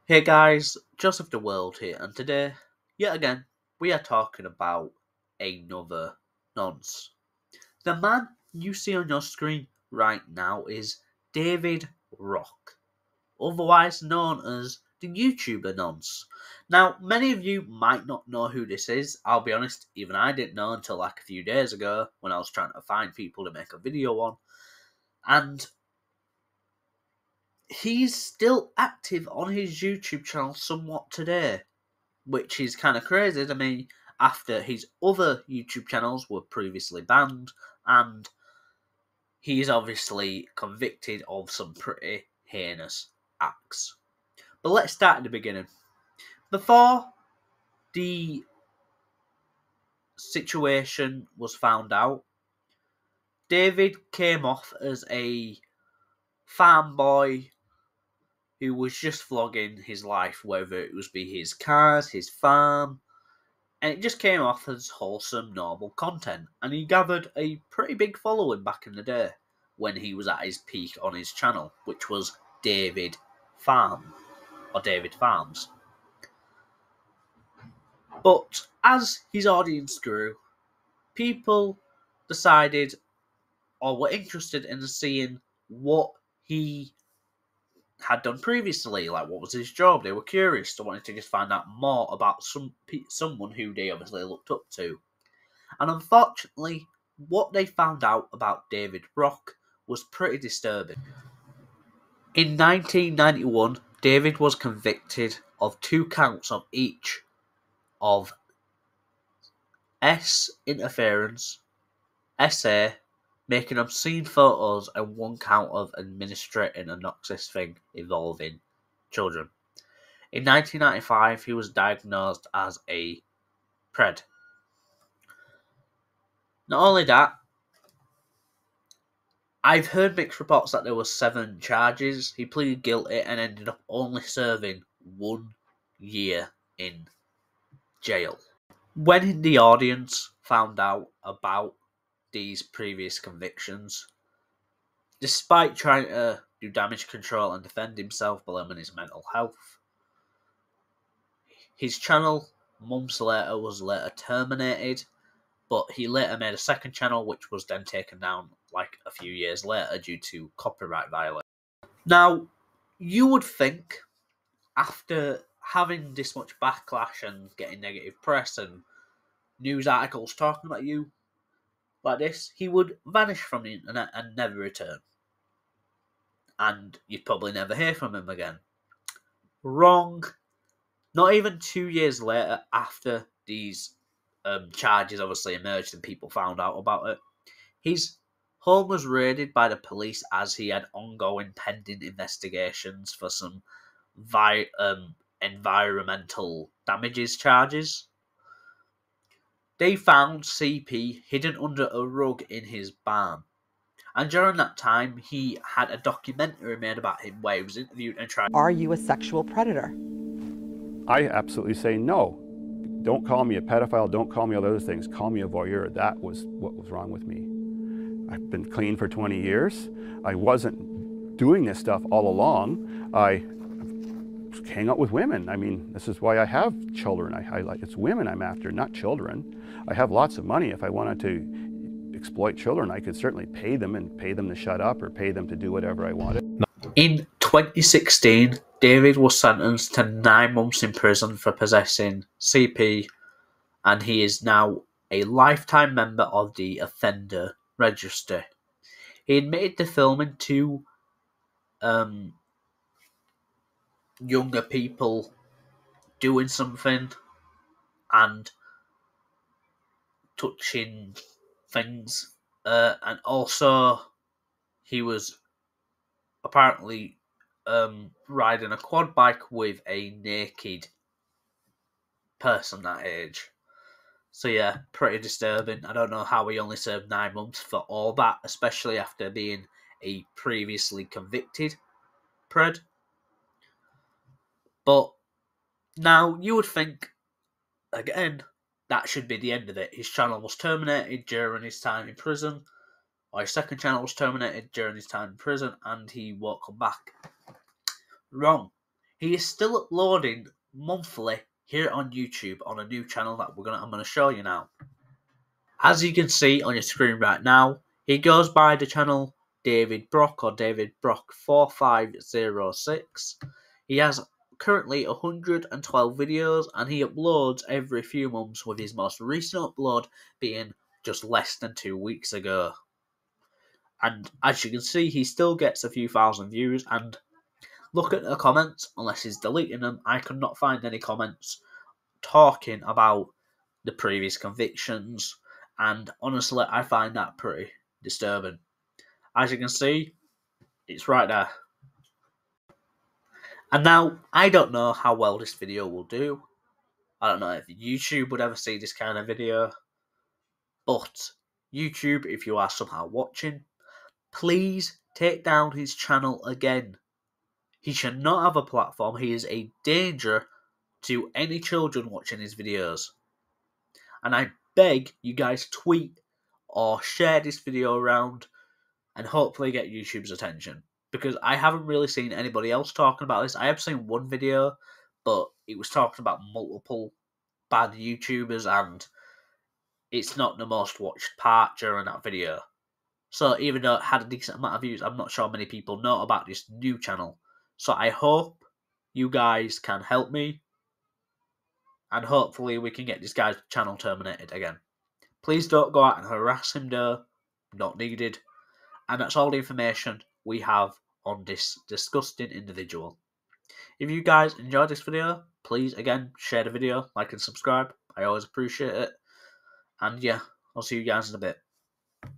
Hey guys, Joseph the World here, and today, yet again, we are talking about another nonce. The man you see on your screen right now is David Rock, otherwise known as the YouTuber nonce. Now, many of you might not know who this is. I'll be honest, even I didn't know until like a few days ago when I was trying to find people to make a video on. And he's still active on his YouTube channel somewhat today, which is kind of crazy to me after his other YouTube channels were previously banned and he's obviously convicted of some pretty heinous acts. But let's start at the beginning. Before the situation was found out, David came off as a farm boy who was just vlogging his life, whether it was be his cars, his farm, and it just came off as wholesome, normal content. And he gathered a pretty big following back in the day when he was at his peak on his channel, which was David Farm, or David Farms. But as his audience grew, people decided or were interested in seeing what he had done previously, like what was his job. They were curious. They wanted to just find out more about someone who they obviously looked up to. And unfortunately, what they found out about David Rock was pretty disturbing. In 1991, David was convicted of 2 counts of each of interference, SA, making obscene photos, and 1 count of administrating a noxious thing involving children. In 1995, he was diagnosed as a pred. Not only that, I've heard mixed reports that there were 7 charges. He pleaded guilty and ended up only serving 1 year in jail. When the audience found out about these previous convictions, despite trying to do damage control and defend himself, blaming his mental health, his channel months later was later terminated, but he later made a second channel which was then taken down like a few years later due to copyright violation. Now, you would think after having this much backlash and getting negative press and news articles talking about you like this, he would vanish from the internet and never return. And you'd probably never hear from him again. Wrong. Not even 2 years later, after these charges obviously emerged and people found out about it, his home was raided by the police as he had ongoing pending investigations for some environmental damages charges. They found CP hidden under a rug in his barn. And during that time, he had a documentary made about him where he was interviewed and tried. Are you a sexual predator? I absolutely say no. Don't call me a pedophile, don't call me all those things. Call me a voyeur. That was what was wrong with me. I've been clean for 20 years. I wasn't doing this stuff all along. I hang out with women. I mean, this is why I have children. It's women I'm after, not children. I have lots of money. If I wanted to exploit children, I could certainly pay them and pay them to shut up or pay them to do whatever I wanted. In 2016, David was sentenced to 9 months in prison for possessing CP, and he is now a lifetime member of the offender registry. He admitted to filming 2 younger people doing something and touching things, and also he was apparently riding a quad bike with a naked person that age. So yeah, pretty disturbing. I don't know how he only served 9 months for all that, especially after being a previously convicted pred. But now you would think, again, that should be the end of it. His channel was terminated during his time in prison, or his second channel was terminated during his time in prison, and he won't come back. Wrong. He is still uploading monthly here on YouTube on a new channel that I'm gonna show you now. As you can see on your screen right now, he goes by the channel David Brock or David Brock 4506. He has currently 112 videos and he uploads every few months, with his most recent upload being just less than 2 weeks ago. And as you can see, he still gets a few thousand views, and look at the comments. Unless he's deleting them, I could not find any comments talking about the previous convictions, and honestly I find that pretty disturbing. As you can see, it's right there. And now, I don't know how well this video will do. I don't know if YouTube would ever see this kind of video, but YouTube, if you are somehow watching, please take down his channel again. He should not have a platform. He is a danger to any children watching his videos. And I beg you guys, tweet or share this video around and hopefully get YouTube's attention. Because I haven't really seen anybody else talking about this. I have seen one video, but it was talking about multiple bad YouTubers, and it's not the most watched part during that video. So even though it had a decent amount of views, I'm not sure many people know about this new channel. So I hope you guys can help me, and hopefully we can get this guy's channel terminated again. Please don't go out and harass him though. Not needed. And that's all the information we have on this disgusting individual. If you guys enjoyed this video, please again share the video, like and subscribe. I always appreciate it. And yeah, I'll see you guys in a bit.